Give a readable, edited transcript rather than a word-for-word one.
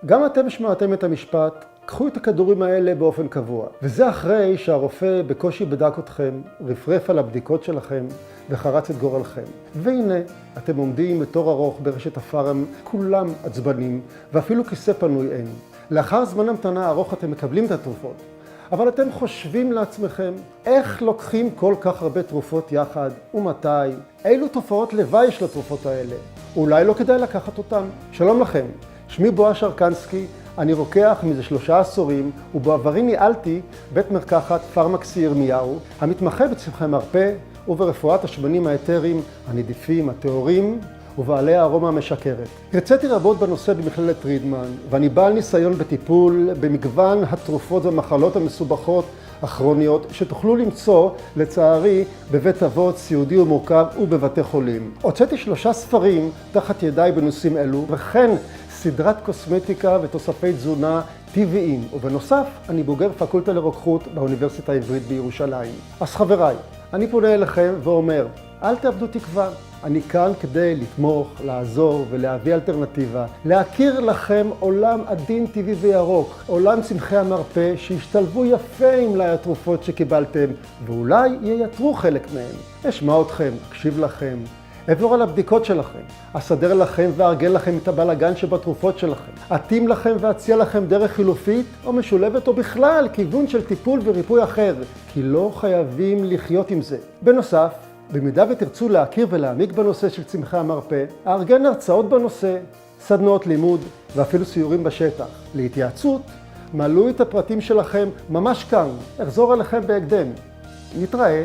גם אתם שמעתם את המשפט, קחו את הכדורים האלה באופן קבוע. וזה אחרי שהרופא בקושי בדק אתכם, רפרף על הבדיקות שלכם וחרץ את גורלכם. והנה, אתם עומדים בתור ארוך ברשת הפארם, כולם עצבנים, ואפילו כיסא פנוי אין. לאחר זמן המתנה ארוך אתם מקבלים את התרופות. אבל אתם חושבים לעצמכם, איך לוקחים כל כך הרבה תרופות יחד, ומתי? אילו תופעות לוואי יש לתרופות האלה? אולי לא כדאי לקחת אותם? שלום לכם, שמי בועז שרקנסקי, אני רוקח מזה 3 עשורים, ובעברי ניהלתי בית מרקחת פארמקסי ירמיהו, המתמחה בצמחי מרפא וברפואת השמנים האתריים, הנדיפים, הטהורים, ובעלי הארומה המשקרת. הרציתי רבות בנושא במכללת פרידמן, ואני בעל ניסיון בטיפול במגוון התרופות והמחלות המסובכות הכרוניות שתוכלו למצוא, לצערי, בבית אבות סיעודי ומורכב ובבתי חולים. הוצאתי 3 ספרים תחת ידיי בנושאים אלו, וכן סדרת קוסמטיקה ותוספי תזונה טבעיים, ובנוסף אני בוגר פקולטה לרוקחות באוניברסיטה העברית בירושלים. אז חבריי, אני פונה אליכם ואומר, אל תאבדו תקווה. אני כאן כדי לתמוך, לעזור ולהביא אלטרנטיבה, להכיר לכם עולם עדין טבעי וירוק, עולם צמחי המרפא שהשתלבו יפה עם מלאי התרופות שקיבלתם, ואולי ייתרו חלק מהם. אשמע אתכם, אקשיב לכם, אעבור על הבדיקות שלכם, אסדר לכם וארגן לכם את הבלגן שבתרופות שלכם, אתאים לכם ואציע לכם דרך חילופית או משולבת או בכלל כיוון של טיפול וריפוי אחר, כי לא חייבים לחיות עם זה. בנוסף, במידה ותרצו להכיר ולהעמיק בנושא של צמחי המרפא, ארגן הרצאות בנושא, סדנאות לימוד ואפילו סיורים בשטח. להתייעצות, מעלו את הפרטים שלכם ממש כאן, אחזור אליכם בהקדם. נתראה.